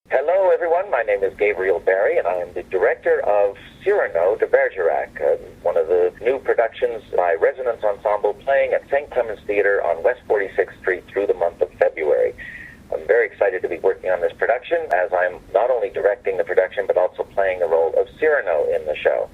Hello, everyone. My name is Gabriel Barre, and I am the director of Cyrano de Bergerac, one of the new productions by Resonance Ensemble playing at St. Clement's Theater on West 46th Street through the month of February. I'm very excited to be working on this production, as I'm not only directing the production, but also playing the role of Cyrano in the show.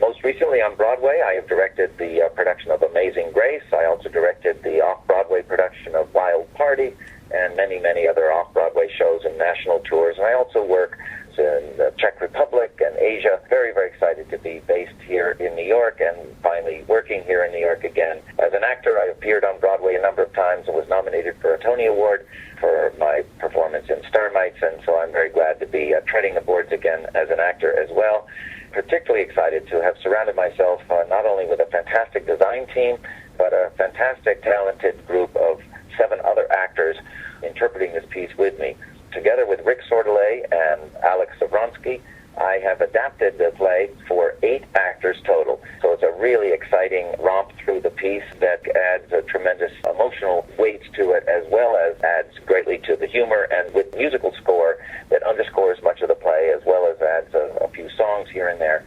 Most recently on Broadway, I have directed the production of Amazing Grace. I also directed the off-Broadway production of Wild Party, and many, many other off-Broadway shows and national tours. And I also work in the Czech Republic and Asia. Very, very excited to be based here in New York and finally working here in New York again. As an actor, I appeared on Broadway a number of times and was nominated for a Tony Award for my performance in Starmites, and so I'm very glad to be treading the boards again as an actor as well. Particularly excited to have surrounded myself not only with a fantastic design team, but a fantastic, talented group of 7 other actors interpreting this piece with me. Together with Rick Sordelay and Alex Savronsky, I have adapted the play for 8 actors total. So it's a really exciting romp through the piece that adds a tremendous emotional weight to it, as well as adds greatly to the humor, and with musical score that underscores much of the play, as well as adds a few songs here and there.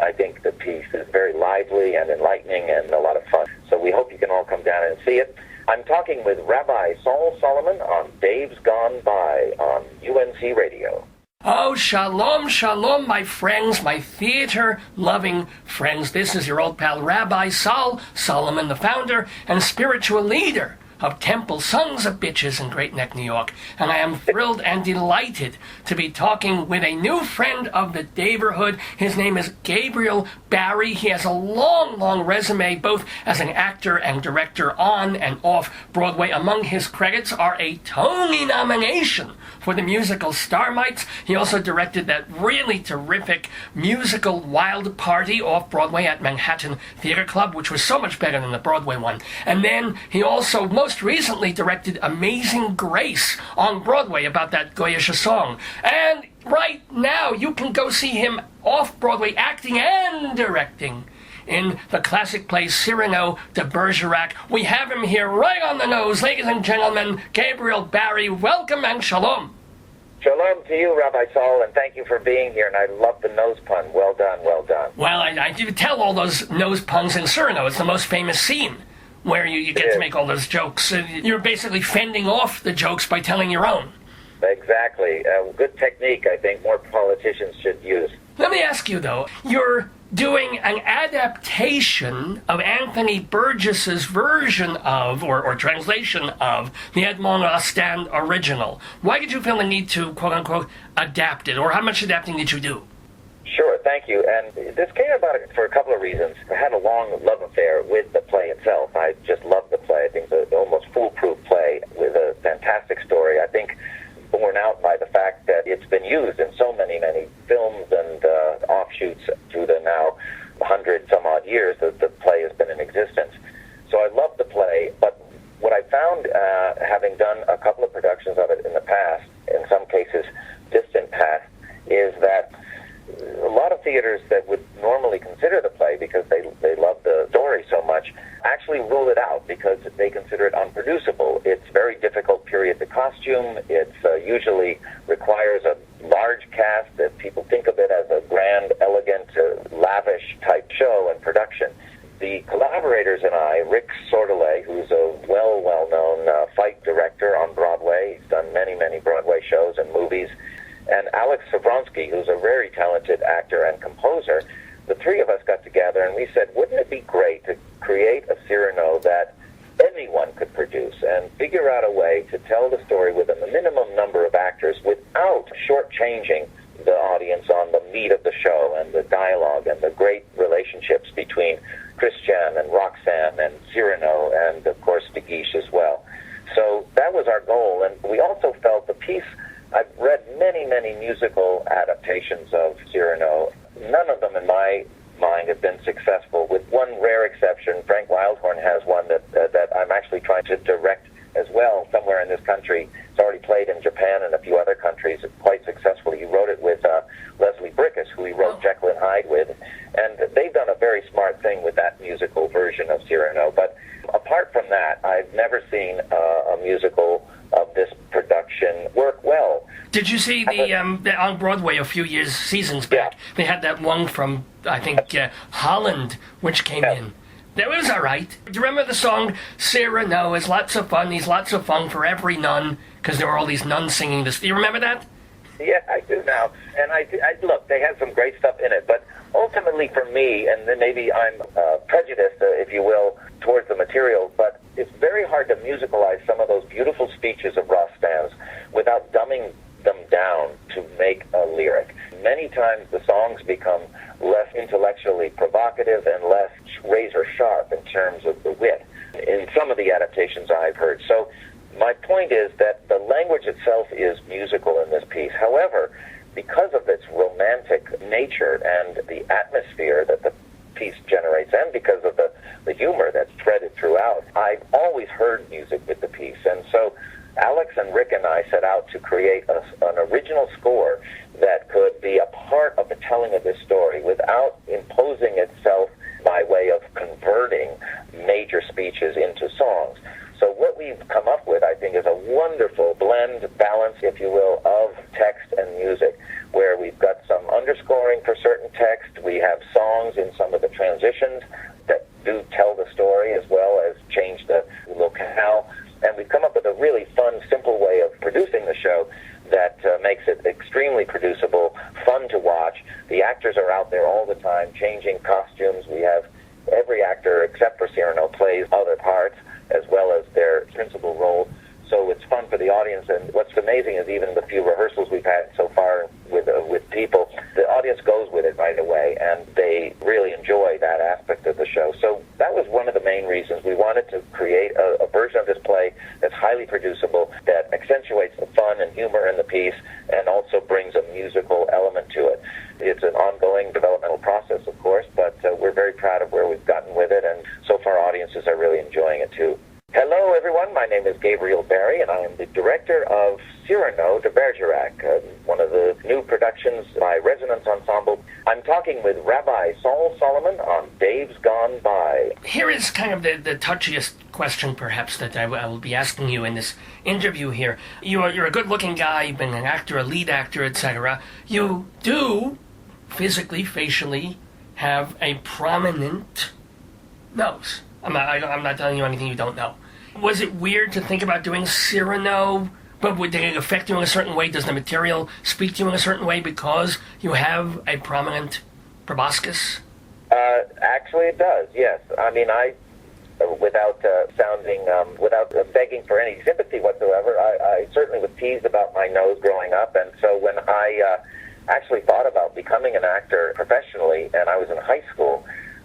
I think the piece is very lively and enlightening and a lot of fun. So we hope you can all come down and see it. I'm talking with Rabbi Sol Solomon on Dave's Gone By on UNC Radio. Oh, shalom, shalom, my friends, my theater-loving friends. This is your old pal, Rabbi Sol Solomon, the founder and spiritual leader of Temple Sons of Bitches in Great Neck, New York. And I am thrilled and delighted to be talking with a new friend of the neighborhood. His name is Gabriel Barre. He has a long, long resume, both as an actor and director on and off Broadway. Among his credits are a Tony nomination for the musical Starmites. He also directed that really terrific musical Wild Party off Broadway at Manhattan Theater Club, which was so much better than the Broadway one. And then he also most recently directed Amazing Grace on Broadway about that Goyish song. And right now you can go see him off Broadway acting and directing in the classic play Cyrano de Bergerac. We have him here right on the nose. Ladies and gentlemen, Gabriel Barre, welcome and shalom. Shalom to you, Rabbi Sol, and thank you for being here, and I love the nose pun. Well done, well done. Well, I do tell all those nose puns in Cyrano. It's the most famous scene where you get to make all those jokes. You're basically fending off the jokes by telling your own. Exactly. Good technique, I think, more politicians should use. Let me ask you, though, you're doing an adaptation of Anthony Burgess's version of, or translation of, the Edmond Rostand original. Why did you feel the need to, quote-unquote, adapt it, or how much adapting did you do? Sure, thank you. And this came about for a couple of reasons. I had a long love affair with the play itself. I just loved the play. I think it's an almost foolproof play with a fantastic story. I think borne out by the fact that it's been used in so many, many films and offshoots through the now 100-some-odd years that the play has been in existence. So I love the play, but what I found, having done a couple of productions of it in the past, in some cases distant past, is that a lot of theaters that would normally consider the play because they love the story so much actually rule it out because they consider it unproducible. It's very difficult period to costume. It usually requires a large cast that people think of it as a grand, elegant, lavish type show and production. The collaborators and I, Rick Sordelay, who's a well-known fight director on Broadway, he's done many, many Broadway shows and movies, and Alex Savronsky, who's a very talented actor and composer, the three of us got together and we said, wouldn't it be great to create a Cyrano that anyone could produce and figure out a way to tell the story with a minimum number of actors without shortchanging the audience on the meat of the show and the dialogue and the great relationships between Christian and Roxanne and Cyrano and, of course, Deguiche as well. So that was our goal, and we also felt the piece. I've read many, many musical adaptations of Cyrano. None of them, in my mind, have been successful, with one rare exception. Frank Wildhorn has one that I'm actually trying to direct as well somewhere in this country. It's already played in Japan and a few other countries quite successfully. He wrote it with Leslie Brickus, who he wrote Jekyll and Hyde with, and they've done a very smart thing with that musical version of Cyrano. But apart from that, I've never seen a musical of this production work well. Did you see the on Broadway a few seasons back? Yeah. They had that one from, I think, Holland, which came in. That was all right. Do you remember the song, Cyrano is lots of fun, he's lots of fun for every nun, because there were all these nuns singing this. Do you remember that? Yeah, I do now. And I look, they had some great stuff in it, but ultimately for me, and then maybe I'm prejudiced, if you will, towards the material, but it's very hard to musicalize some of those beautiful speeches of Rostan's without dumbing them down to make a lyric. Many times the songs become less intellectually provocative and less razor sharp in terms of the wit in some of the adaptations I've heard. So my point is that the language itself is musical in this piece. However, because of its romantic nature and the atmosphere that the piece generates, and because of the humor that's threaded throughout, I've always heard music with the piece. And so Alex and Rick and I set out to create an original score that could be a part of the telling of this story without imposing itself by way of converting major speeches into songs. So what we've come up with, I think, is a wonderful blend, balance, if you will, of text and music, where we've got some underscoring for certain text. We have songs in some of the transitions that do tell the story as well as change the locale. And we've come up with a really fun, simple way of producing the show that makes it extremely producible, fun to watch. The actors are out there all the time changing costumes. We have every actor except for Cyrano plays other parts as well as their principal role. So it's fun for the audience. And what's amazing is even the few rehearsals we've had so far with people, the audience goes with it right away, and they really enjoy that aspect of the show. So that was one of the main reasons we wanted to create a version of this play that's highly producible, that accentuates the fun and humor in the piece, and also brings a musical element to it. It's an ongoing developmental process, of course, but we're very proud of where we've gotten with it, and so far audiences are really enjoying it too. Hello, everyone. My name is Gabriel Barre, and I am the director of Cyrano de Bergerac, one of the new productions by Resonance Ensemble. I'm talking with Rabbi Sol Solomon on Dave's Gone By. Here is kind of the touchiest question, perhaps, that I will be asking you in this interview here. You're a good-looking guy. You've been an actor, a lead actor, etc. You do, physically, facially, have a prominent nose. I'm not telling you anything you don't know. Was it weird to think about doing Cyrano, but did it affect you in a certain way? Does the material speak to you in a certain way because you have a prominent proboscis? Actually, it does, yes. I mean, without without begging for any sympathy whatsoever, I certainly was teased about my nose growing up, and so when I actually thought about becoming an actor professionally, and I was in high school,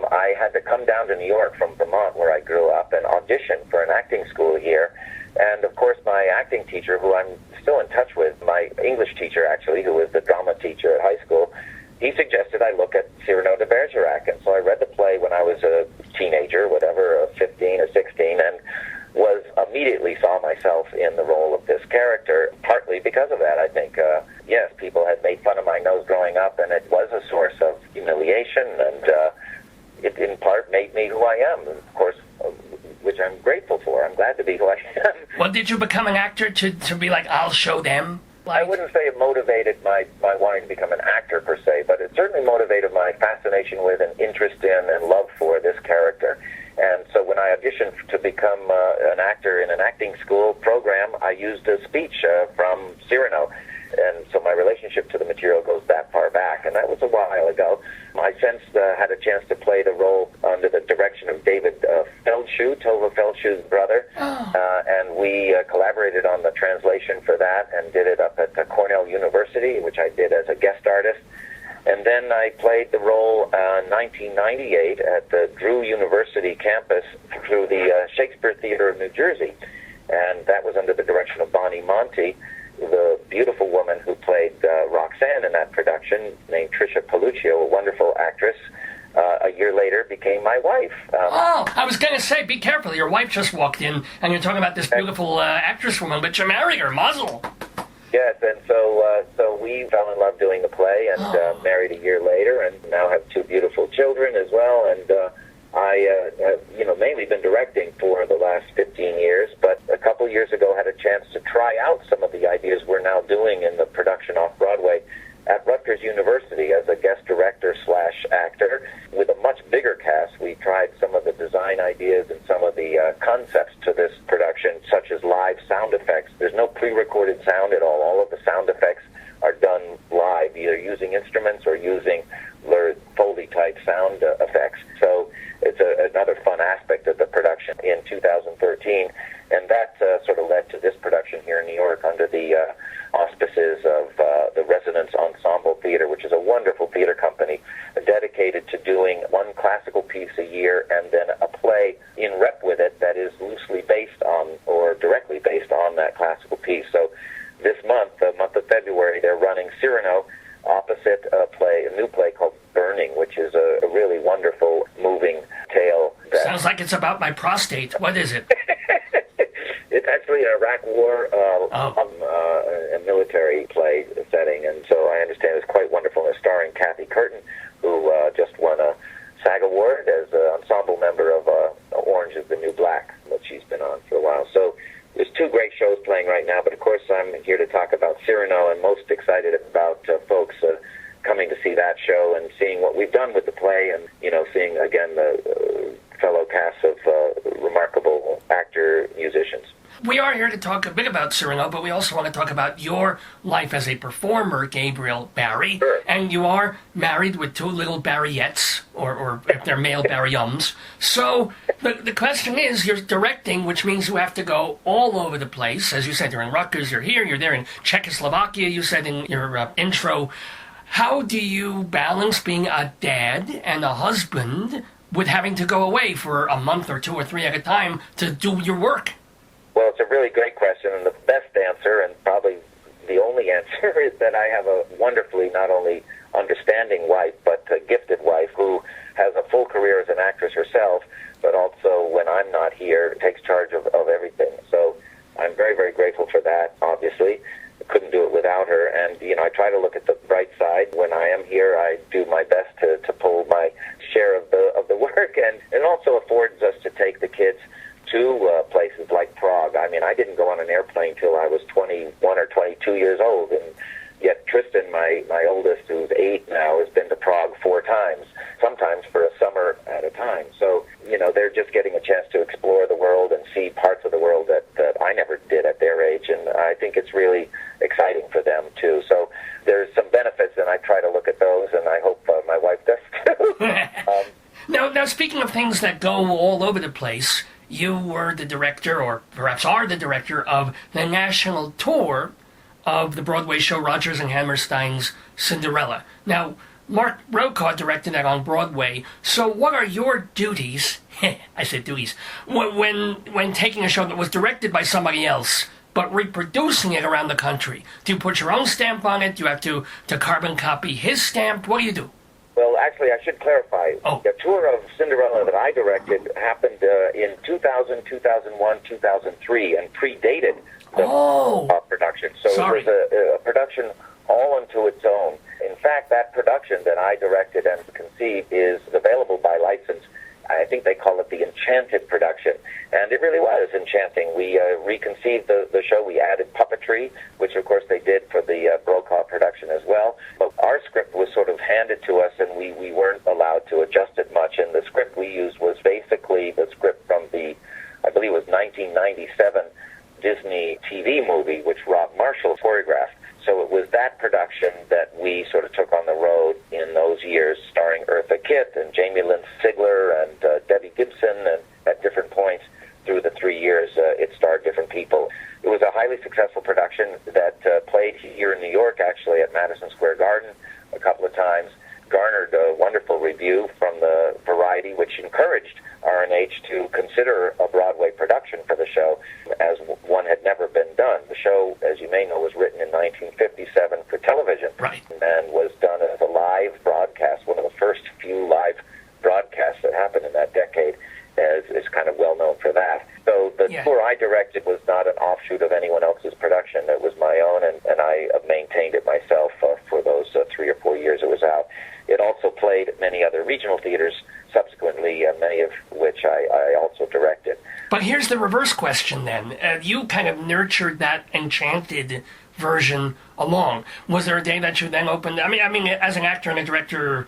I had to come down to New York from Vermont, where I grew up, and audition for an acting school here. And, of course, my acting teacher, who I'm still in touch with, my English teacher, actually, who was the drama teacher at high school, he suggested I look at Cyrano de Bergerac. And so I read the play when I was a teenager, 15 or 16, and immediately saw myself in the role of this character, partly because of that. I think, yes, people had made fun of my nose growing up, and it was a source of humiliation, and it in part made me who I am, of course, which I'm grateful for. I'm glad to be who I am. Well, did you become an actor to be like, I'll show them? I wouldn't say it motivated my wanting to become an actor per se, but it certainly motivated my fascination with and interest in and love for this character. And so when I auditioned to become an actor in an acting school program, I used a speech from Cyrano. And so my relationship to the material goes that far back, and that was a while ago. I since had a chance to play the role under the direction of David Feldshuh, Tova Feldshuh's brother, and we collaborated on the translation for that and did it up at Cornell University, which I did as a guest artist. And then I played the role in 1998 at the Drew University campus through the Shakespeare Theater of New Jersey, and that was under the direction of Bonnie Monty, the beautiful woman who played Roxanne in that production, named Trisha Paluccio, a wonderful actress. A year later became my wife. I was going to say, be careful. Your wife just walked in, and you're talking about this beautiful actress woman, but you married her, mazel. Yes, and so we fell in love doing the play, and married a year later, and now have two beautiful children as well. And I have, mainly been directing for the last 15 years, but a couple years ago had a chance to try out some of the ideas we're now doing in the production sound effects are done live, either using instruments or using Foley-type sound effects. So it's another fun aspect of the production in 2013, and that sort of led to this production here in New York under the auspices of the Resonance Ensemble Theater, which is a wonderful theater company dedicated to doing one classical piece a year and then a play in rep with it that is loosely based on or directly based on that classical piece. So this month, the month of February, they're running Cyrano opposite a new play called Burning, which is a really wonderful, moving tale. Sounds like it's about my prostate. What is it? It's actually an Iraq War a military play setting, and so I understand it's quite wonderful. It's starring Kathy Curtin, who just won a SAG Award as an ensemble member of Orange is the New Black, that she's been on for a while. So there's two great shows playing right now, but of course I'm here to talk about Cyrano, and most excited about folks coming to see that show and seeing what we've done with the play, and seeing again the fellow cast of remarkable musicians. We are here to talk a bit about Cyrano, but we also want to talk about your life as a performer, Gabriel Barre. Sure. And you are married with two little Barriettes, or if they're male Barriums. So the question is, you're directing, which means you have to go all over the place. As you said, you're in Rutgers, you're here, you're there in Czechoslovakia, you said in your intro. How do you balance being a dad and a husband with having to go away for a month or 2 or 3 at a time to do your work? Well, it's a really great question, and the best answer, and probably the only answer, is that I have a wonderfully not only understanding wife, but a gifted wife who has a full career as an actress herself, but also, when I'm not here, takes charge of everything. So I'm very, very grateful for that, obviously. I couldn't do it without her, and, I try to look at the bright side. When I am here, I do my best to pull my share of the work, and it also affords us to take the kids to places like Prague. I mean, I didn't go on an airplane till I was 21 or 22 years old, and yet Tristan, my oldest, who's 8 now, has been to Prague 4 times, sometimes for a summer at a time. So, they're just getting a chance to explore the world and see parts of the world that I never did at their age, and I think it's really exciting for them, too. So there's some benefits, and I try to look at those, and I hope my wife does, too. Now, speaking of things that go all over the place, you were the director, or perhaps are the director, of the national tour of the Broadway show Rodgers and Hammerstein's Cinderella. Now, Mark Brokaw directed that on Broadway, so what are your duties, I said duties, when taking a show that was directed by somebody else, but reproducing it around the country? Do you put your own stamp on it? Do you have to carbon copy his stamp? What do you do? Well, actually, I should clarify. Oh. The tour of Cinderella that I directed happened in 2000, 2001, 2003, and predated the production. So Sorry. It was a production all unto its own. In fact, that production that I directed and conceived is available by license. I think they call it the Enchanted production, and it really was enchanting. We reconceived the show. We added puppetry, which of course they did for the Brokaw production as well. But our script was sort of handed to us, and we weren't allowed to adjust it much. And the script we used was basically the script from the, I believe it was 1997 Disney TV movie, which Rob Marshall choreographed. So it was that production that we sort of took on the road in those years, starring Eartha Kitt and Jamie Lynn Sigler and Debbie Gibson, and at different points through the 3 years it starred different people. It was a highly successful production that played here in New York, actually, at Madison Square Garden a couple of times, garnered a wonderful review from the Variety, which encouraged R&H to consider a Broadway production for the show, as one had never been done. The show, as you may know, was written in 1957 for television, right, and was done as a live broadcast, one of the first few live broadcasts that happened in that decade, as is kind of well known for that. So the tour I directed was not an offshoot of anyone else's production. It was my own, and I maintained it myself for those 3 or 4 years it was out. It also played at many other regional theaters subsequently, many of which I also directed. But here's the reverse question then. You kind of nurtured that Enchanted version along. Was there a day that you then opened? I mean, as an actor and a director,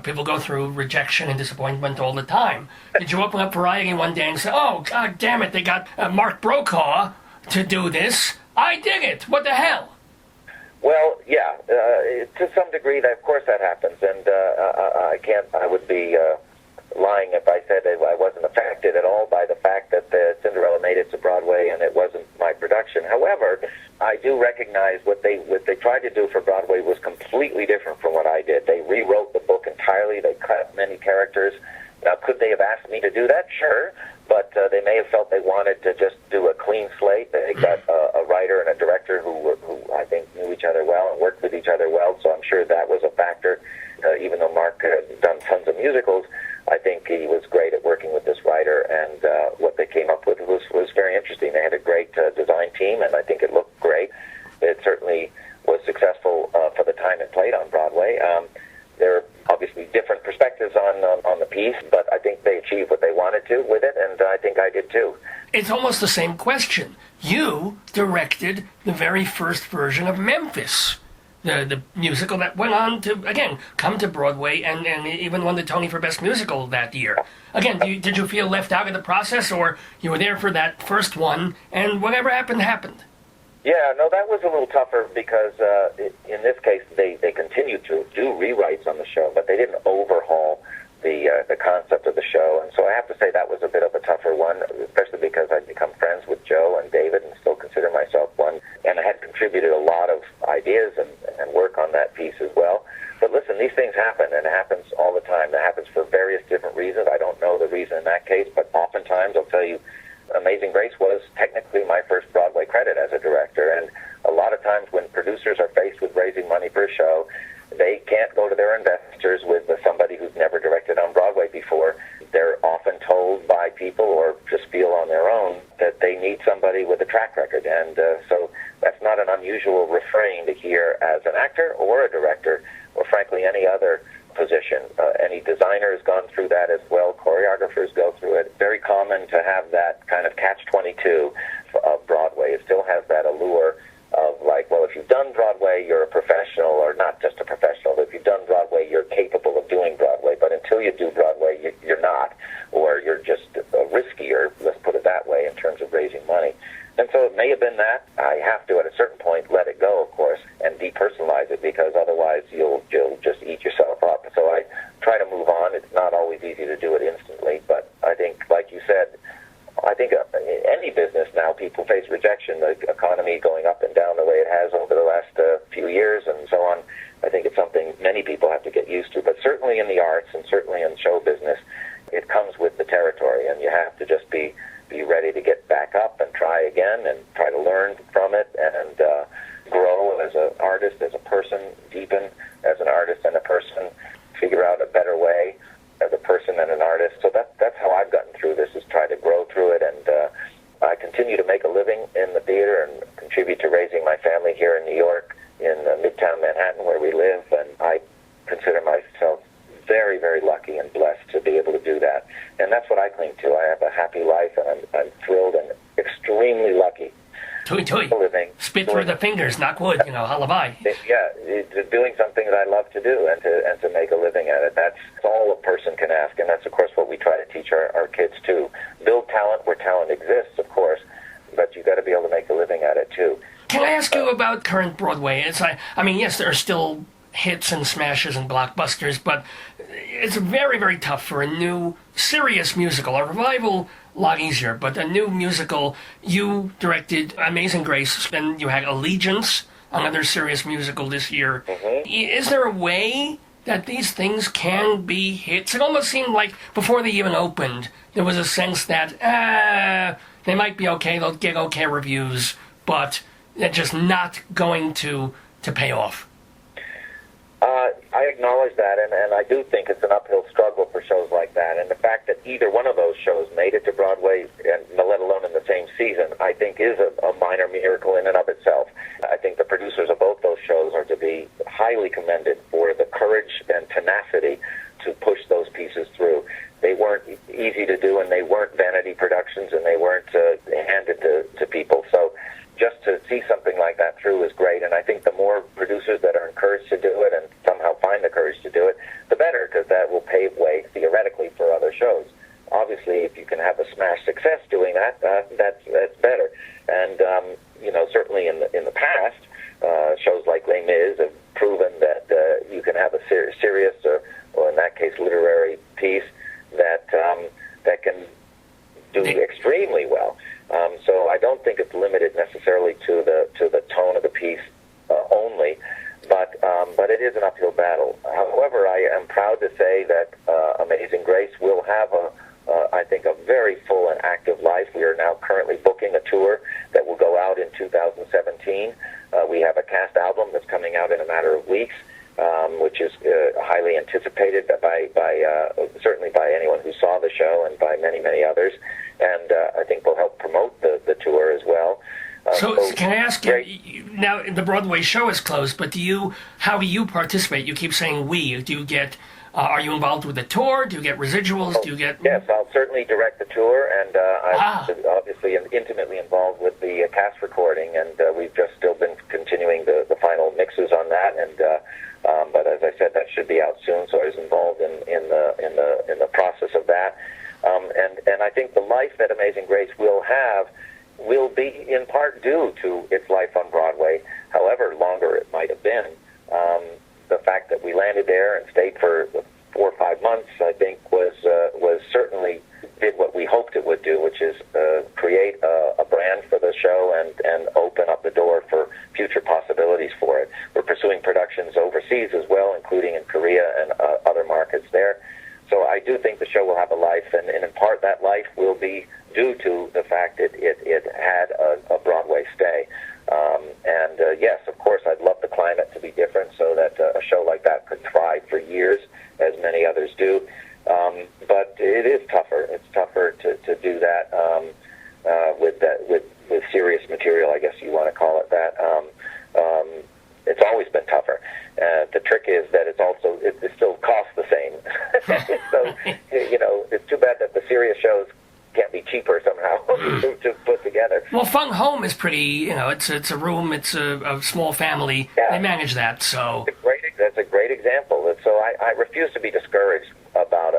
people go through rejection and disappointment all the time. Did you open up Variety one day and say, "Oh, God damn it, they got Mark Brokaw to do this. I dig it. What the hell?" To some degree, of course that happens, and I would be lying if I said I wasn't affected at all by the fact that Cinderella made it to Broadway and it wasn't my production. However, I do recognize what they tried to do for Broadway was completely different from what I did. They rewrote the book entirely. They cut many characters. Now, could they have asked me to do that? Sure. But they may have felt they wanted to just do a clean slate. They got a writer and a director who I think knew each other well and worked with each other well, so I'm sure that was a factor. Even though Mark had done tons of musicals, I think he was great at working with this writer, and what they came up with was very interesting. They had a great design team, and I think it looked great. It certainly was successful for the time it played on Broadway. There are obviously different perspectives on the piece, but I think they achieved what they wanted to with it, and I think I did too. It's almost the same question. You directed the very first version of Memphis, the musical that went on to, again, come to Broadway and even won the Tony for Best Musical that year. Again, did you feel left out of the process, or you were there for that first one, and whatever happened, happened? Yeah, no, that was a little tougher because in this case they continued to do rewrites on the show, but they didn't overhaul the concept of the show, and so I have to say that was a bit of a tougher one, especially because I'd become friends with Joe and David and still consider myself one, and I had contributed a lot of ideas and work on that piece as well. But listen, these things happen, and it happens all the time. It happens for various different reasons. I don't know the reason in that case, but oftentimes I'll tell you, Amazing Grace was technically my first Broadway credit as a director, and a lot of times when producers are faced with raising money for a show, they can't go to their investors with somebody who's never directed on Broadway before. They're often told by people or just feel on their own that they need somebody with a track record, and so that's not an unusual refrain to hear as an actor or a director or frankly any other position. Any designer has gone through that as well. Choreographers go through it. Very common to have that kind of catch-22 of Broadway. It still has that allure of like, well, if you've done Broadway, you're a professional, or not just a professional, but if you've done Broadway, you're capable of doing Broadway. But until you do Broadway, you're not, or you're just riskier, let's put it that way, in terms of raising money. And so it may have been that. I have to, at a certain point, let it go, of course, and depersonalize it, because otherwise you'll just eat yourself up. So I try to move on. It's not always easy to do it instantly, but I think, like you said, I think in any business now, people face rejection. The economy going up and down the way it has over the last few years and so on, I think it's something many people have to get used to. But certainly in the arts and certainly in show business, it comes with the territory, and you have to just be ready to get back up and try again and try to learn from it and grow as an artist, as a person, deepen as an artist and a person, figure out a better way as a person and an artist. So that's how I've gotten through this, is try to grow through it. And I continue to make a living in the theater and contribute to raising my family here in New York, in Midtown Manhattan, where we live. And I consider myself very, very lucky and blessed to be able to do that. And that's what I cling to. I have a happy life, and I'm thrilled and extremely lucky. Tui, living, spit through the fingers, knock wood, halabai. Yeah, doing something that I love to do and to make a living at it. That's all a person can ask, and that's, of course, what we try to teach our kids, too. Build talent where talent exists, of course, but you've got to be able to make a living at it, too. Can I ask you about current Broadway? I mean, yes, there are still hits and smashes and blockbusters, but it's very, very tough for a new, serious musical. A revival, a lot easier, but a new musical. You directed Amazing Grace, and you had Allegiance, another serious musical this year. Mm-hmm. Is there a way that these things can be hits? It almost seemed like before they even opened, there was a sense that they might be okay, they'll get okay reviews, but they're just not going to pay off. I acknowledge that, and I do think it's an uphill struggle for shows like that. And the fact that either one of those shows made it to Broadway, and let alone in the same season, I think is a minor miracle in and of itself. I think the producers of both those shows are to be highly commended for the courage and tenacity to push those pieces through. They weren't easy to do, and they weren't vanity productions, and they weren't handed to people. So just to see something like that through is great, and I think the more producers that are encouraged to do it and somehow find the courage to do it, the better, because that will pave way, theoretically, for other shows. Obviously, if you can have a smash success doing that, that's better. And, certainly in the past, shows like Les Mis have proven that you can have a serious or in that case literary piece that can do extremely well. So I don't think it's limited necessarily to the tone of the piece only, but it is an uphill battle. However, I am proud to say that Amazing Grace will have I think a very full and active life. We are now currently booking a tour that will go out in 2017. We have a cast album that's coming out in a matter of weeks, which is highly anticipated by certainly by anyone who saw the show and by many others, and I think will help promote the tour as well. So can I ask you, now the Broadway show is closed, but how do you participate? You keep saying we. Do you get, are you involved with the tour? Do you get residuals? Do you get... Yes, I'll certainly direct the tour, and I'm obviously intimately involved with the cast recording, and we've just still been continuing the final mixes on that, and but as I said, that should be out soon, so I was involved in the process of that. And I think the life that Amazing Grace will have will be in part due to its life on Broadway, however longer it might have been. The fact that we landed there and stayed for 4 or 5 months, I think, was certainly did what we hoped it would do, which is create a brand for the show and open up the door for future possibilities for it. We're pursuing productions overseas as well, including in Korea and other markets there. So I do think the show will have a life, and in part that life will be due to the fact that it had a Broadway stay. Yes, of course, I'd love the climate to be different so that a show like that could thrive for years, as many others do. But it is tougher. It's tougher to do that with serious material, I guess you want to call it that. It's always been tougher. The trick is that it still costs the same. So, it's too bad that the serious shows can't be cheaper somehow to put together. Well, Fung Home is pretty, it's a room, it's a small family. Yeah. They manage that, so... That's a great example. And so I refuse to be discouraged about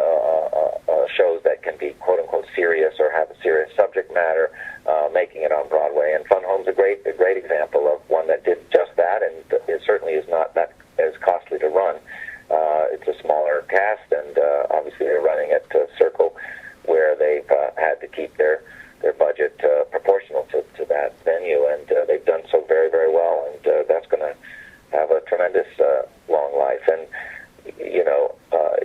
shows that can be quote-unquote serious or have a serious subject matter, making it on Broadway. And Fun Home's a great example of one that did just that, and it certainly is not that as costly to run. It's a smaller cast, and obviously they're running at Circle, where they've had to keep their budget proportional to that venue, and they've done so very, very well, and that's going to have a tremendous long life. And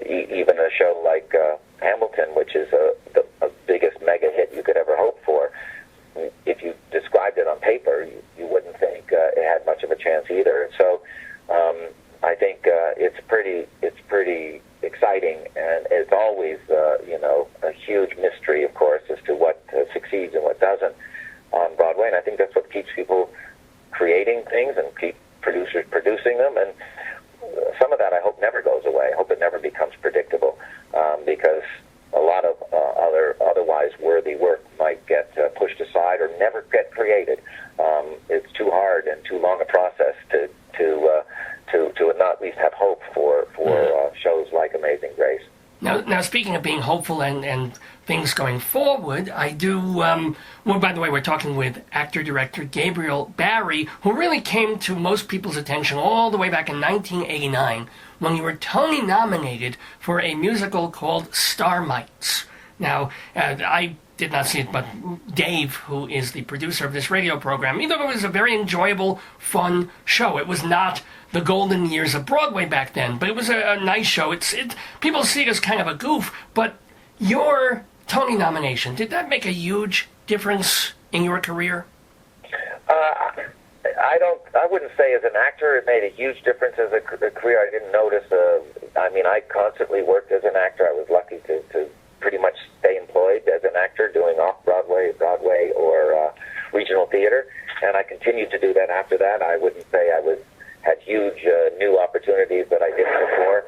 even a show like Hamilton, which is the biggest mega hit you could ever hope for, if you described it on paper, you wouldn't think it had much of a chance either. So I think it's pretty exciting, and it's always a huge mystery, of course, as to what succeeds and what doesn't on Broadway. And I think that's what keeps people creating things and keep producers producing them. And some of that I hope never goes away. I hope it never becomes predictable, because a lot of otherwise worthy work might get pushed aside or never get created. It's too hard and too long a process to not at least have hope for shows like Amazing Grace. Now, speaking of being hopeful and things going forward, I do... well, by the way, we're talking with actor-director Gabriel Barre, who really came to most people's attention all the way back in 1989 when you were Tony-nominated for a musical called Starmites. Now, I did not see it, but Dave, who is the producer of this radio program, he thought it was a very enjoyable, fun show. It was not the golden years of Broadway back then, but it was a nice show. People see it as kind of a goof, but your Tony nomination, did that make a huge difference in your career? I wouldn't say as an actor it made a huge difference as a career. I didn't notice. I constantly worked as an actor. I was lucky to pretty much stay employed as an actor doing off-Broadway, Broadway, or regional theater, and I continued to do that after that. I wouldn't say I had huge new opportunities that I didn't before,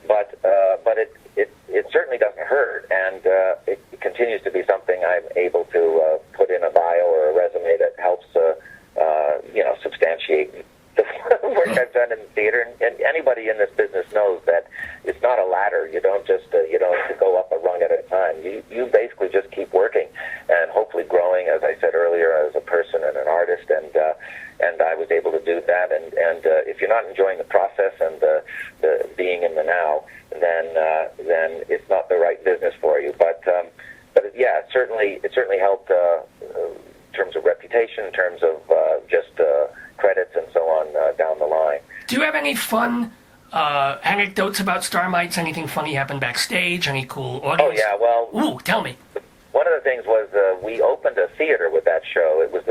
but it certainly doesn't hurt, and it continues to be something I'm able to put in a bio or a resume that helps substantiate the work I've done in theater. And anybody in this business knows that it's not a ladder. You don't just go up a rung song at a time. You basically just keep working and hopefully growing, as I said earlier, as a person and an artist, and I was able to do that. And if you're not enjoying the process and the being in the now, then it's not the right business for you. But yeah, it certainly helped in terms of reputation, in terms of just credits and so on down the line. Do you have any fun anecdotes about Starmites? Anything funny happened backstage? Any cool audience? Oh yeah, well. Ooh, tell me. One of the things was we opened a theater with that show. It was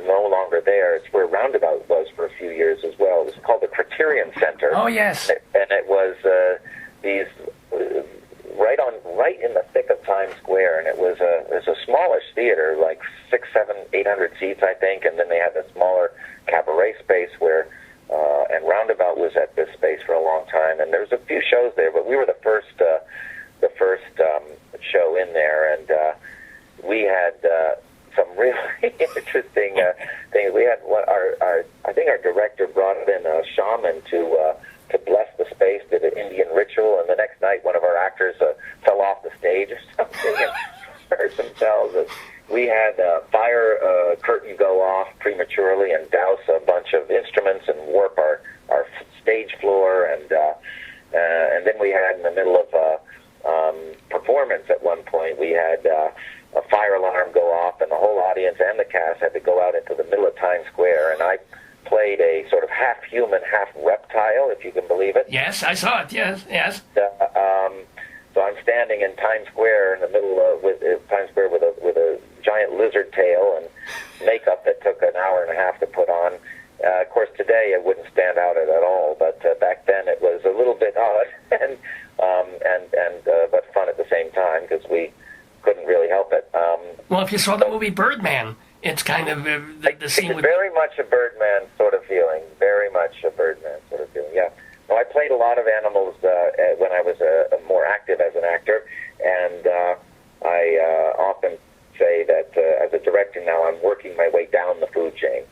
no longer there. It's where Roundabout was for a few years as well. It was called the Criterion Center. Oh yes. And it was these right in the thick of Times Square, and it was a smallish theater, like 600, 700, 800 seats, I think. And then they had the smaller cabaret space where. And Roundabout was at this space for a long time, and there was a few shows there, but we were the first show in there, and we had some really interesting things. We had I think our director brought in a shaman to bless the space, did an Indian ritual, and the next night one of our actors fell off the stage or something and hurt themselves. We had a fire curtain go off prematurely and douse a bunch of instruments and warp our stage floor, and then we had in the middle of performance at one point, we had a fire alarm go off, and the whole audience and the cast had to go out into the middle of Times Square, and I played a sort of half human, half reptile, if you can believe it. Yes, I saw it. Yes. So I'm standing in Times Square in the middle of Times Square with a giant lizard tail and makeup that took an hour and a half to put on. Of course, today it wouldn't stand out at all, but back then it was a little bit odd and but fun at the same time because we couldn't really help it. Well, if you saw the movie Birdman, it's kind of the scene with very much a Birdman sort of feeling. Very much a Birdman sort of feeling. Yeah. No, I played a lot of animals when I was more active as an actor, and I often say that as a director now, I'm working my way down the food chain.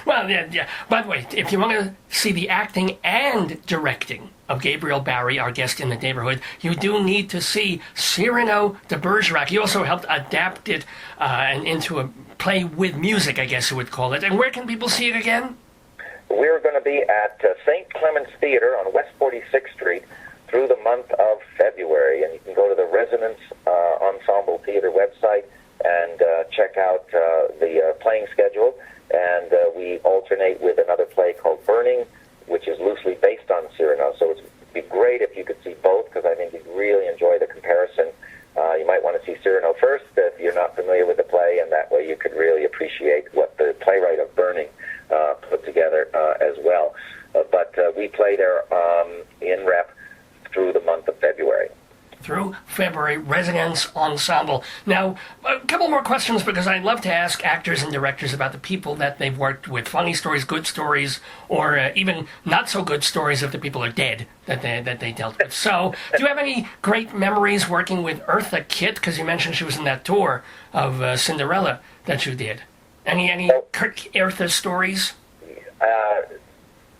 Well, yeah. By the way, if you want to see the acting and directing of Gabriel Barre, our guest in the neighborhood, you do need to see Cyrano de Bergerac. He also helped adapt it into a play with music, I guess you would call it. And where can people see it again? We're going to be at St. Clement's Theater on West 46th Street through the month of February. And you can go to the Resonance Ensemble Theater website and check out the playing schedule. And we alternate with another play called Burning, which is loosely based on Cyrano. So it'd be great if you could see both, because I think you'd really enjoy the comparison. You might want to see Cyrano first if you're not familiar with the play, and that way you could really appreciate what the playwright of Burning put together as well. But we play there in rep through the month of February. Through February, Resonance Ensemble. Now, a couple more questions, because I'd love to ask actors and directors about the people that they've worked with. Funny stories, good stories, or even not so good stories if the people are dead that they dealt with. So, do you have any great memories working with Eartha Kitt? Because you mentioned she was in that tour of Cinderella that you did. Any Eartha stories?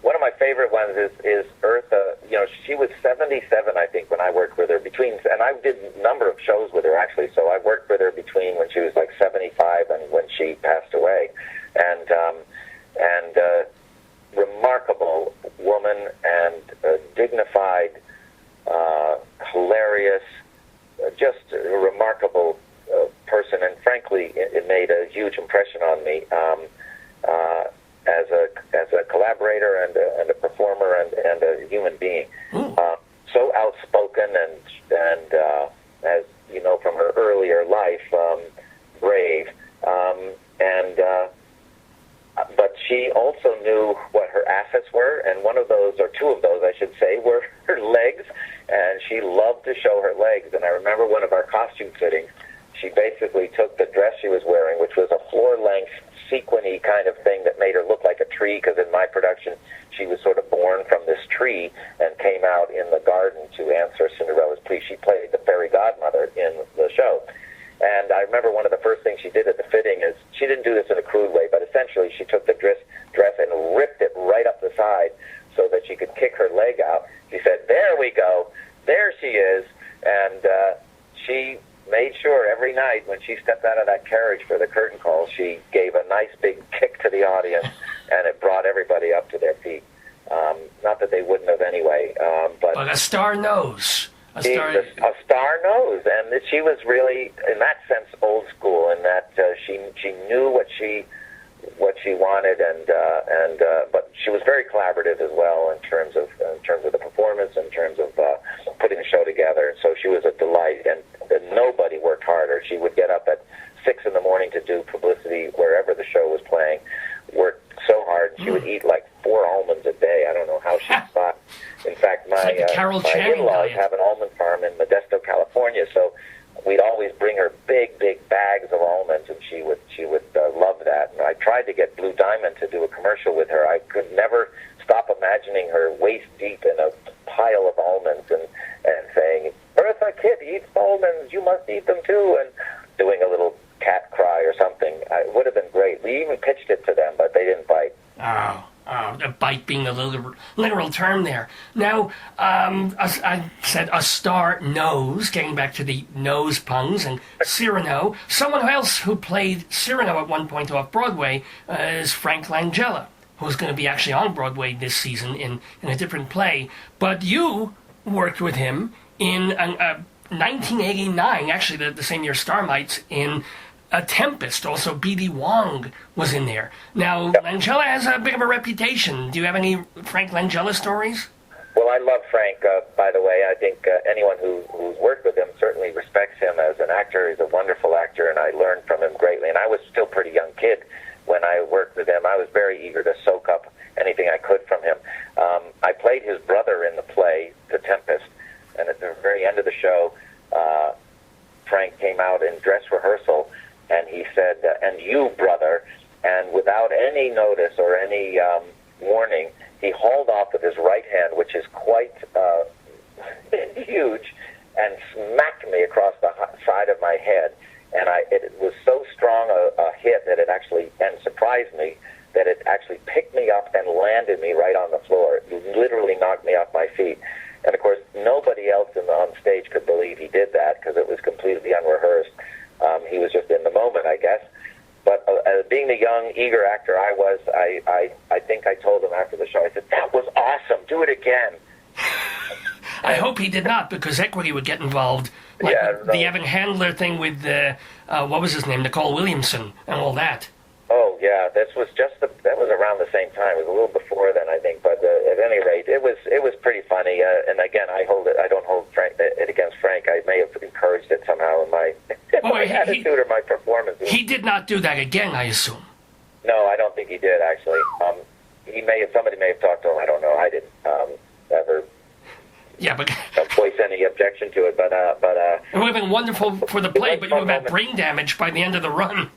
One of my favorite ones is Eartha. You know, she was 77, I think, when I worked with her. And I did a number of shows with her, actually. So I worked with her between when she was like 75 and when she passed away. And remarkable woman and dignified, hilarious, just a remarkable person. And frankly, it made a huge impression on me. As a collaborator and a performer and a human being, so outspoken and as you know from her earlier life, brave, but she also knew what her assets were, and one of those, or two of those, I should say, were her legs, and she loved to show her legs. And I remember one of our costume fittings, she basically took the dress she was wearing, which was a floor-length sequiny kind of thing that made her look like a tree, because in my production she was sort of born from this tree and came out in the garden to answer Cinderella's plea. She played the fairy godmother in the show. And I remember one of the first things she did at the fitting is, she didn't do this in a crude way, but essentially she took the dress and ripped it right up the side so that she could kick her leg out. She said, "There we go. There she is." when she stepped out of that carriage for the curtain call, she gave a nice big kick to the audience, and it brought everybody up to their feet. Not that they wouldn't have anyway, but a star knows. A star knows, and she was really, in that sense, old school. In that she knew what she wanted, but she was very collaborative as well in terms of the performance, in terms of putting the show together. So she was a delight, and nobody worked harder. She would get up at 6 in the morning to do publicity wherever the show was playing. Worked so hard, she would eat like 4 almonds a day. I don't know how she thought. In fact, my in-laws have an almond farm in Modesto, California, so we'd always bring her big bags of almonds, and she would love that. And I tried to get Blue Diamond to do a commercial with her. I could never stop imagining her waist deep in a pile of almonds and saying, "Eartha Kitt eats almonds, you must eat them too," and doing a little cat cry or something. It would have been great. We even pitched it to them, but they didn't bite. A bite being a literal term there. Now, I said a star knows, getting back to the nose puns, and Cyrano. Someone else who played Cyrano at one point off Broadway is Frank Langella, who's going to be actually on Broadway this season in a different play. But you worked with him in 1989, actually the same year Starmites, in A Tempest. Also, B.D. Wong was in there. Now, Langella has a bit of a reputation. Do you have any Frank Langella stories? Well, I love Frank, by the way. I think anyone who's worked with him certainly respects him as an actor. He's a wonderful actor, and I learned from him greatly. And I was still a pretty young kid when I worked with him. I was very eager to soak up anything I could from him. I played his brother in the play, The Tempest, and at the very end of the show, Frank came out in dress rehearsal, and he said, "And you, brother," and without any notice or any warning, he hauled off with his right hand, which is quite huge, and smacked me across the side of my head. And it was so strong a hit that it actually, and surprised me, that it actually picked me up and landed me right on the floor. It literally knocked me off my feet. And of course, nobody else on stage could believe he did that, because it was completely unrehearsed. He was just in the moment, I guess. But being the young, eager actor I was, I think I told him after the show, I said, "That was awesome. Do it again." I hope he did not, because equity would get involved. Like the Evan Handler thing with, what was his name, Nicole Williamson, and all that. Oh, yeah, that was around the same time. It was a little before then, I think. But at any rate, it was pretty funny. And again, I don't hold it against Frank. I may have encouraged it somehow in my attitude or my performance. He did not do that again, I assume. No, I don't think he did, actually. Somebody may have talked to him. I don't know. I didn't ever. Yeah, but voice any objection to it. But it would have been wonderful for the play, but you would have had brain damage by the end of the run.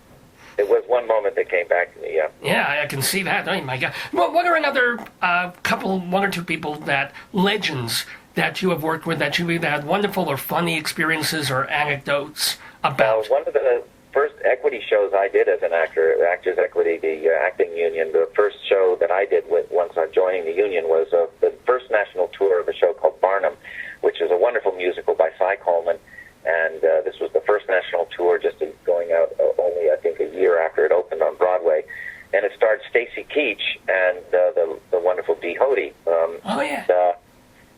It was one moment that came back to me, yeah. Yeah, I can see that. Oh, my God. Well, what are another one or two people legends that you have worked with that you've either had wonderful or funny experiences or anecdotes about? One of the first equity shows I did as an actor, Actors Equity, the acting union, the first show that I did once I joining the union was the first national tour of a show called Barnum, which is a wonderful musical by Cy Coleman. And this was the first national tour, just going out only, I think, a year after it opened on Broadway. And it starred Stacy Keach and the wonderful Dee Hoty.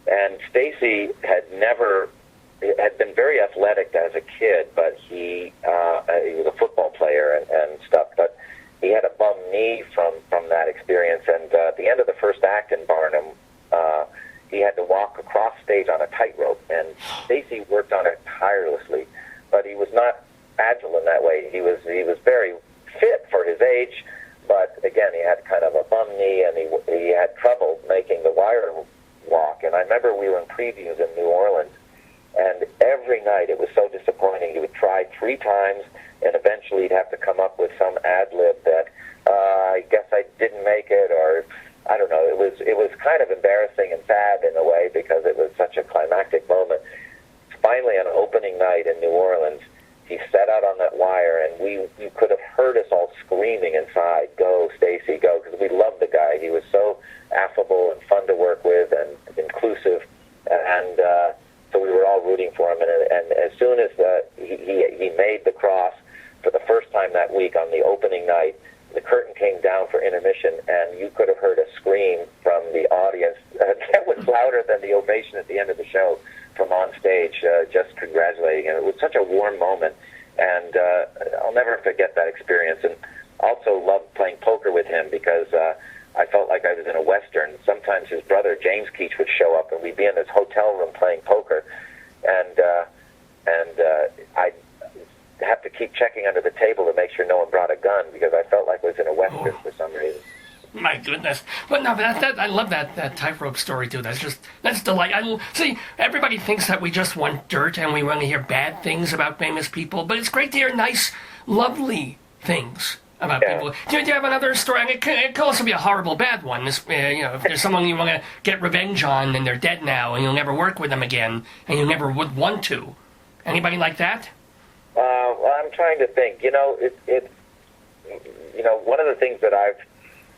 And Stacy had been very athletic as a kid, but he was a football player and stuff. But he had a bum knee from that experience. And at the end of the first act in Barnum, he had to walk across stage on a tightrope, and Stacy worked on it tirelessly, but he was not agile in that way. He was very fit for his age, but again, he had kind of a bum knee, and he had trouble making the wire walk. And I remember we were in previews in New Orleans, and every night it was so disappointing. He would try 3 times, and eventually he'd have to come up with some ad-lib that, I guess I didn't make it, or I don't know. It was kind of embarrassing and sad in a way, because it was such a climactic moment. Finally, on opening night in New Orleans, he set out on that wire, and you could have heard us all screaming inside, "Go, Stacy, go," because we loved the guy. He was so affable and fun to work with and inclusive, and so we were all rooting for him. And as soon as he made the cross the audience that was louder than the ovation at the end of the show from on stage, just congratulating him. It was such a warm moment, and I'll never forget that experience. And also loved playing poker with him because I felt like I was in a Western. Sometimes his brother, James Keach, would show up, and we'd be in this hotel room playing poker, and I'd have to keep checking under the table to make sure no one brought a gun because I felt like I was in a Western for some reason. My goodness. But no, that I love that tightrope story, too. That's delight. See, everybody thinks that we just want dirt and we want to hear bad things about famous people, but it's great to hear nice, lovely things about people. Do you have another story? I mean, it can also be a horrible bad one. If there's someone you want to get revenge on and they're dead now and you'll never work with them again and you never would want to. Anybody like that? Well, I'm trying to think. One of the things that I've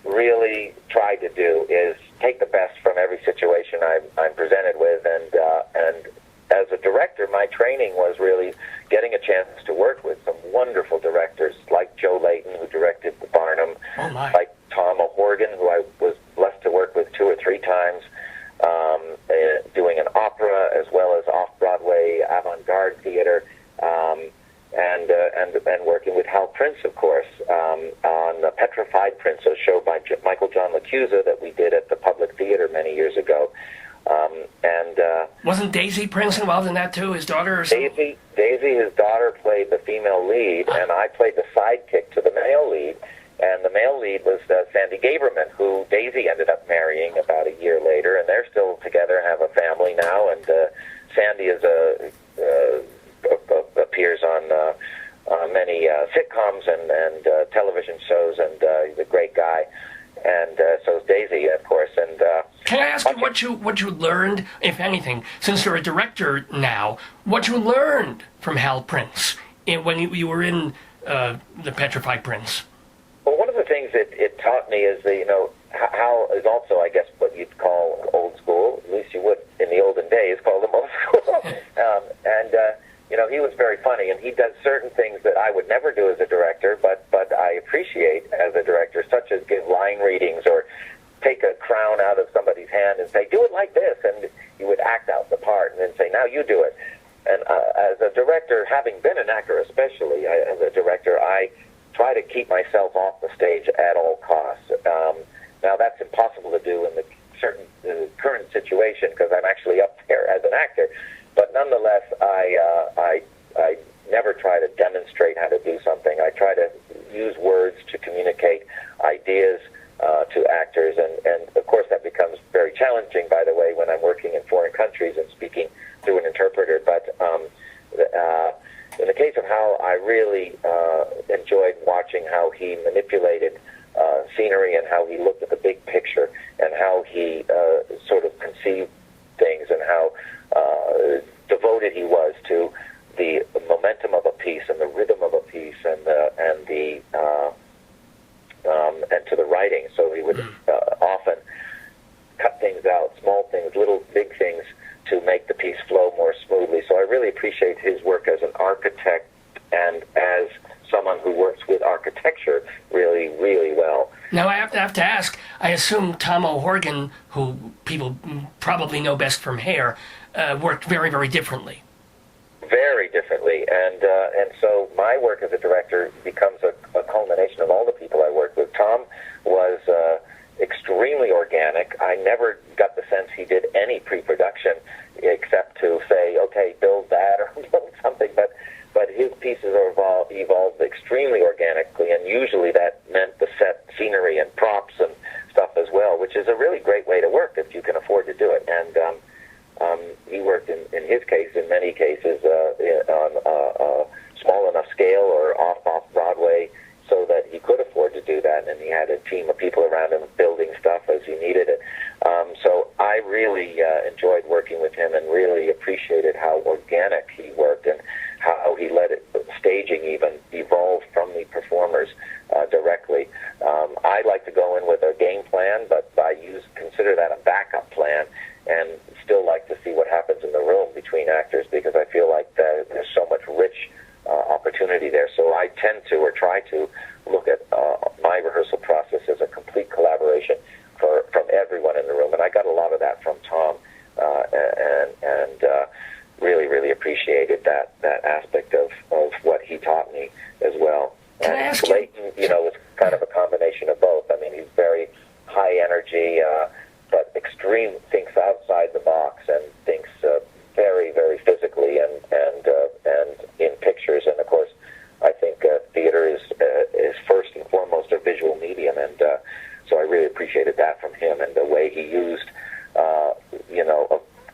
really tried to do is take the best from every situation I'm presented with, and as a director, my training was really getting a chance to work with some wonderful directors like Joe Layton, who directed Barnum, like Tom O'Horgan, who I was blessed to work with 2 or 3 times, doing an opera as well as off-Broadway avant-garde theater, and working with Hal Prince, of course, on the Petrified Prince, a show by Michael John LaChiusa that we did at the Public Theater many years ago. Wasn't Daisy Prince involved in that too, his daughter or something? Daisy, his daughter, played the female lead, and I played the sidekick to the male lead. And the male lead was Sandy Gaberman, who Daisy ended up marrying about a year later, and they're still together, have a family now. And Sandy appears on many sitcoms and television shows, and he's a great guy. And so is Daisy, of course. And can I ask you what you learned, if anything, since you're a director now, what you learned from Hal Prince when you were in the Petrified Prince? Well, one of the things it taught me is that, Hal is also, I guess, what you'd call old school. At least you would in the olden days call them old school. He was very funny, and he does certain things that I would never do as a director, but I appreciate as a director, such as give line readings or take a crown out of somebody's hand and say, do it like this, and he would act out the part and then say, now you do it. And as a director, having been an actor especially, as a director, I try to keep myself off the stage at all costs. Now, that's impossible to do in the current situation because I'm actually up there as an actor. But nonetheless, I never try to demonstrate how to do something. I try to use words to communicate ideas to actors, and of course that becomes very challenging, by the way, when I'm working in foreign countries and speaking through an interpreter. But in the case of Hal, I really enjoyed watching how he manipulated scenery and how he looked at the big picture and how he sort of conceived things and how devoted he was to the momentum of a piece and the rhythm of a piece and to the writing. So he would often cut things out, small things, little big things, to make the piece flow more smoothly. So I really appreciate his work as an architect and as someone who works with architecture really, really well. Now, I have to ask, I assume Tom O'Horgan, who people probably know best from Hair, worked very, very differently. Very differently, and so my work as a director becomes a culmination of all the people I worked with. Tom was extremely organic. I never got the sense he did any pre-production except to say, okay, build that or build something, but his pieces evolved extremely organically, and usually that meant the set scenery and props and stuff as well, which is a really great way to work if you can afford to do it. And he worked, in his case, in many cases, on a small enough scale or off Broadway so that he could afford to do that, and he had a team of people around him building stuff as he needed it. So I really enjoyed working with him and really appreciated how organic he worked and how he let it, staging even, evolve from the performers directly. I like to go in with a game plan, but I consider that a backup plan, and still like to see what happens in the room between actors because I feel like there's so much rich opportunity there. So I tend to, or try to, look at my rehearsal process as a complete collaboration from everyone in the room. I got a lot of that from Tom, and really, really appreciated that aspect of what he taught me as well. Can I ask you? Leighton, was kind of a combination of both. I mean, he's very high energy, but thinks outside the box and thinks very, very physically and in pictures. And of course, I think theater is first and foremost a visual medium, and so I really appreciated that from him, and the way he used,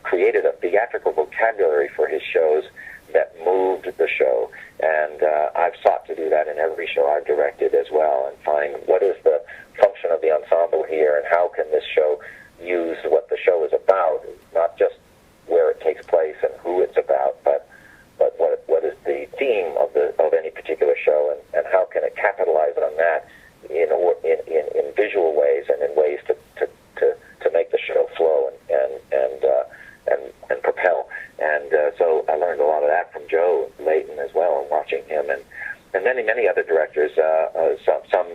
created a theatrical vocabulary for his shows that moved the show. And I've sought to do that in every show I've directed as well, and find what is the function of the ensemble here, and how can this show use what the show is about, not just where it takes place and who it's about, but what is the theme of any particular show, and how can it capitalize on that in visual ways and in ways to make the show flow and propel. And so I learned a lot of that from Joe Leighton as well, and watching him, and many other directors, some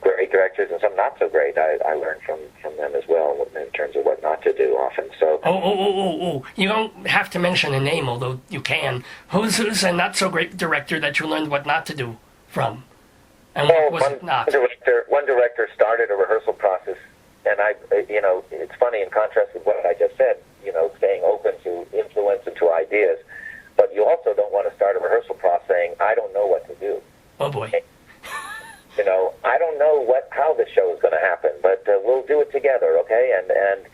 great directors and some not so great. I learned from them as well in terms of what not to do often. So Oh! You don't have to mention a name, although you can. Who's a not so great director that you learned what not to do from? And what was it not? One director started a rehearsal process, and it's funny, in contrast with what I just said, staying open to influence and to ideas, but you also don't want to start a rehearsal process saying, I don't know what to do. Oh boy. I don't know how the show is going to happen, but we'll do it together, okay? And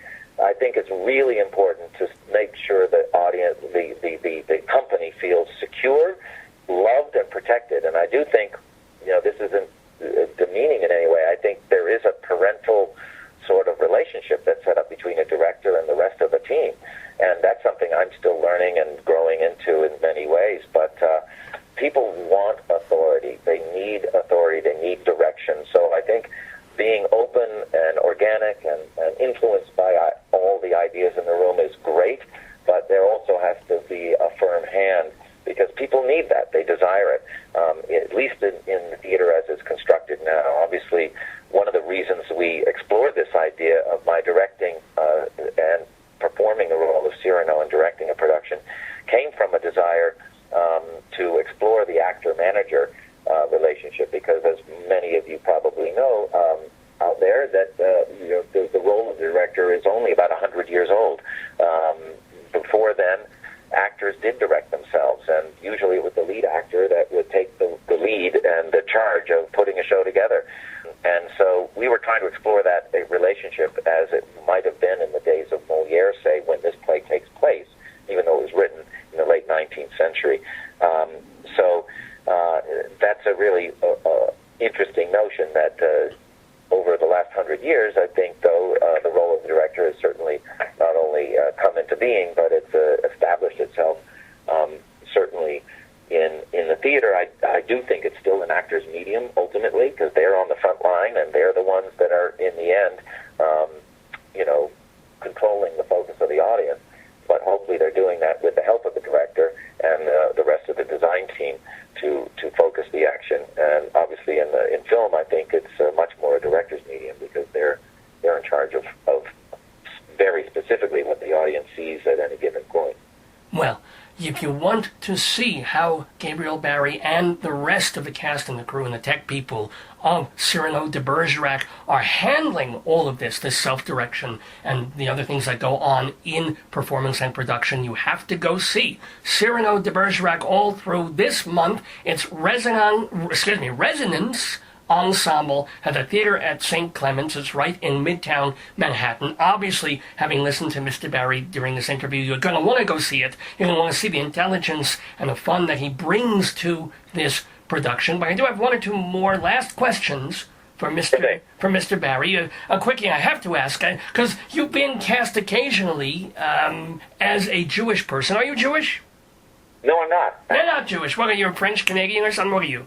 I think it's really important to make sure the audience, the company feels secure, loved, and protected. And I do think, this isn't demeaning in any way. I think there is a parental sort of relationship that's set up between a director and the rest of the team. And that's something I'm still learning and growing into in many ways. But people want authority. They need authority. They need direction. So I think being open and organic and influenced by all the ideas in the room is great, but there also has to be a firm hand, because people need that. They desire it, at least in the theater as it's constructed now. Obviously, one of the reasons we explored this idea of my directing and performing the role of Cyrano and directing a production came from a desire to explore the actor-manager relationship, because as many of you probably know out there, that the role of the director is only about 100 years old. Before then, actors did direct themselves, and usually it was the lead actor that would take the lead and the charge of putting a show together. And so we were trying to explore that relationship as it might have been in the days of Molière, say, when this play takes place, even though it was written in the late 19th century. So that's a really interesting notion that over the last 100 years, I think, though, the role of the director has certainly not only come into being, but it's established itself. Certainly in the theater, I do think it's still an actor's medium, ultimately, because they're on the front line, and they're the ones that are, in the end, controlling the focus of the audience. But hopefully they're doing that with the help of the director and the rest of the design team to focus the action. And obviously in film, I think it's much more a director's medium, because they're in charge of very specifically what the audience sees at any given point. Well, if you want to see how Gabriel Barre and the rest of the cast and the crew and the tech people of Cyrano de Bergerac are handling all of this self-direction and the other things that go on in performance and production, you have to go see Cyrano de Bergerac all through this month. It's Resonance Ensemble at the theater at St. Clements. It's right in Midtown Manhattan. Obviously, having listened to Mr. Barre during this interview, you're going to want to go see it. You're going to want to see the intelligence and the fun that he brings to this production. But I do have one or two more last questions for Mr. Barre. A quickie I have to ask, because you've been cast occasionally as a Jewish person. Are you Jewish? No, I'm not. You're not Jewish. What are you, French Canadian or something? What are you?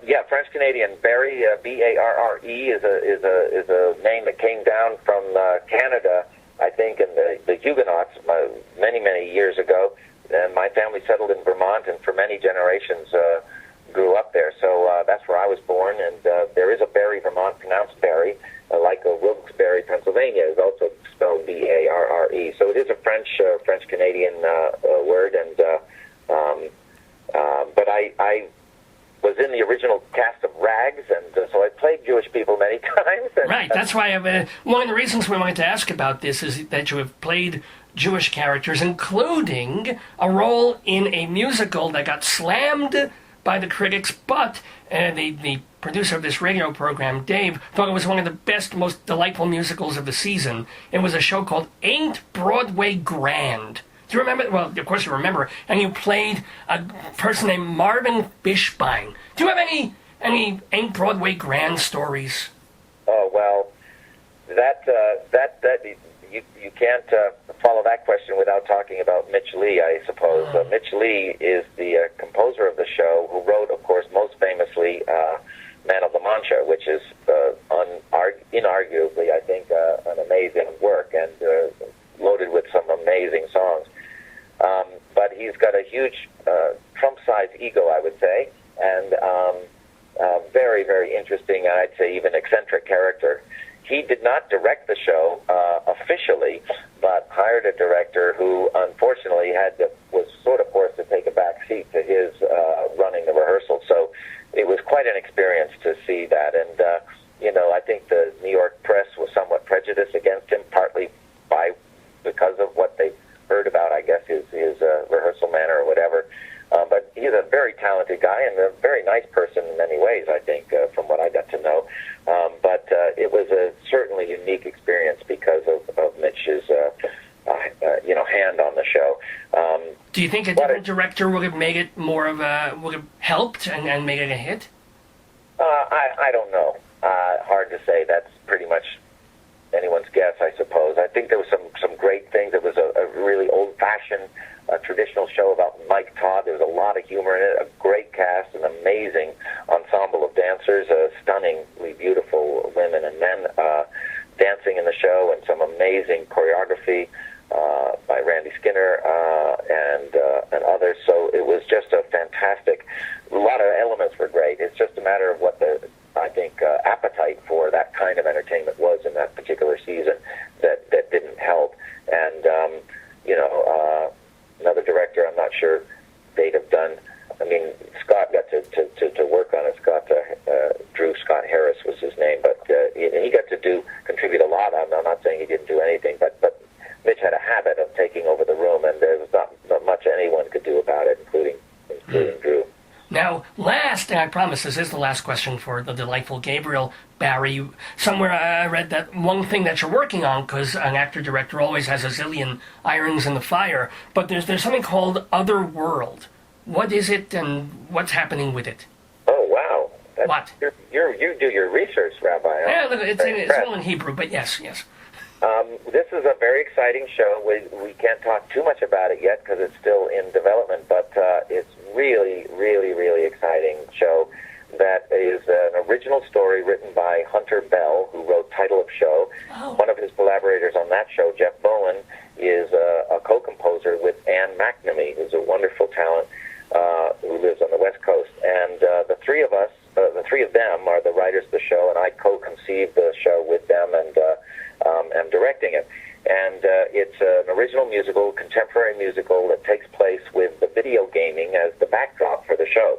Yeah, French Canadian. Barre, B-A-R-R-E, is a name that came down from Canada, I think, in the Huguenots many years ago. And my family settled in Vermont, and for many generations grew up there. So that's where I was born. And there is a Barre, Vermont, pronounced Barre, like a Wilkes-Barre, Pennsylvania, is also it is a French Canadian word, and but I was in the original cast of Rags, and so I played Jewish people many times. And, right, that's why one of the reasons we wanted to ask about this is that you have played Jewish characters, including a role in a musical that got slammed by the critics, but the producer of this radio program, Dave, thought it was one of the best, most delightful musicals of the season. It was a show called Ain't Broadway Grand? Do you remember? Well, of course you remember. And you played a person named Marvin Fishbein. Do you have any Ain't Broadway Grand stories? Oh, well, that you can't follow that question without talking about Mitch Lee, I suppose. Mitch Lee is the composer of the show, who wrote, of course, most famously, Man of La Mancha, which is inarguably, I think, an amazing work and loaded with some amazing songs. But he's got a huge Trump-sized ego, I would say, and very, very interesting, and I'd say even eccentric character. He did not direct the show officially, but hired a director who, unfortunately, was sort of forced to take a back seat to his running the rehearsal. So it was quite an experience to see that. And, I think the New York press was somewhat prejudiced against him, partly because of what they heard about, I guess, his rehearsal manner or whatever. But he's a very talented guy and a very nice person in many ways, I think, from what I got to know. But it was a certainly unique experience because of Mitch's, hand on the show. Do you think a different director would have made it would have helped and made it a hit? I don't know. Hard to say. That's pretty much anyone's guess, I suppose. I think there was some great things. It was a really old-fashioned, traditional show about Mike Todd. There was a lot of humor in it, a great cast, an amazing ensemble of dancers, stunningly beautiful women and men dancing in the show, and some amazing choreography by Randy Skinner and others. So it was just a fantastic. A lot of elements were great. It's just a matter of what I think appetite for that kind of entertainment was in that particular season that didn't help. And another director, I'm not sure they'd have done. I mean, Scott got to work on it. Scott Harris was his name, but he got to contribute a lot. I'm not saying he didn't do anything, but Mitch had a habit of taking over the room, and there was not much anyone could do about it, including Drew. Now, last, and I promise this is the last question for the delightful Gabriel Barre. Somewhere I read that one thing that you're working on, because an actor-director always has a zillion irons in the fire, but there's something called Otherworld. What is it, and what's happening with it? Oh, wow. What? You do your research, Rabbi. Yeah, look, it's all in Hebrew, but yes. This is a very exciting show. We can't talk too much about it yet because it's still in development, but it's really, really, really exciting show that is an original story written by Hunter Bell, who wrote Title of Show. Oh. One of his collaborators on that show, Jeff Bowen, is a co-composer with Anne McNamee, who's a wonderful talent who lives on the West Coast. And the three of them are the writers of the show, and I co-conceived the show with them and am directing it. And it's an original musical, contemporary musical that takes place with the video gaming as the backdrop for the show.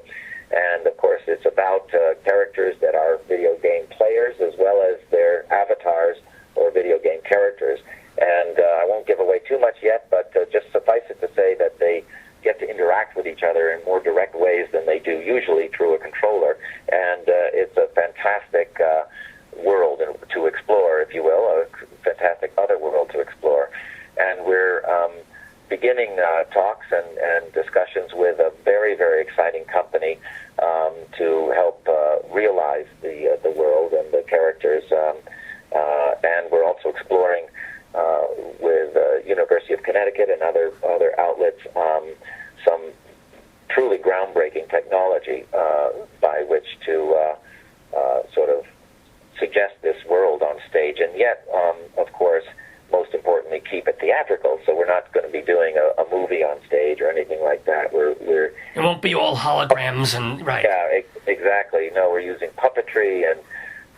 And, of course, it's about characters that are video game players as well as their avatars or video game characters. And I won't give away too much yet, but just suffice it to say that they get to interact with each other in more direct ways than they do usually through a controller. And it's a fantastic world to explore, if you will, a fantastic other world to explore. And we're beginning talks and discussions with a very, very exciting company to help realize the world and the characters. And we're also exploring with University of Connecticut and other outlets some truly groundbreaking technology by which to sort of suggest this world on stage, and yet, of course, most importantly, keep it theatrical. So we're not going to be doing a movie on stage or anything like that. It won't be all holograms and right. Yeah, exactly. No, we're using puppetry and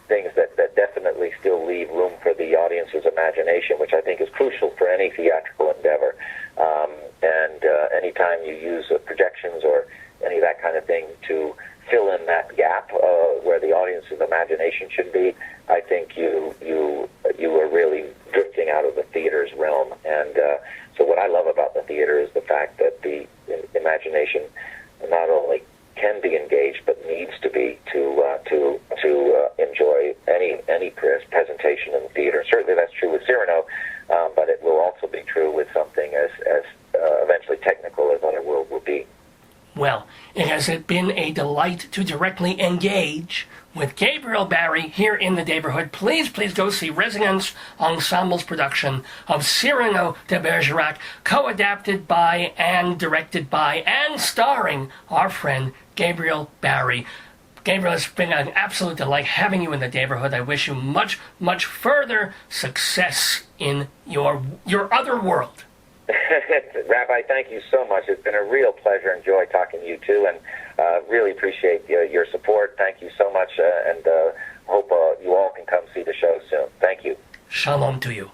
things that definitely still leave room for the audience's imagination, which I think is crucial for any theatrical you use projections or any of that kind of thing to fill in that gap where the audience's imagination should be, I think you are really drifting out of the theater's realm. And so what I love about the theater is the fact that the imagination not only can be engaged but needs to be to enjoy any presentation in the theater. Certainly that's true with Cyrano, but it will also be true with something as eventually technical as Underworld will be. Well, it has been a delight to directly engage with Gabriel Barre here in the neighborhood. Please go see Resonance Ensemble's production of Cyrano de Bergerac, co-adapted by and directed by and starring our friend Gabriel Barre. Gabriel, it's been an absolute delight having you in the neighborhood. I wish you much, much further success in your other world. Rabbi, thank you so much. It's been a real pleasure and joy talking to you too, and really appreciate your support. Thank you so much, and hope you all can come see the show soon. Thank you. Shalom to you.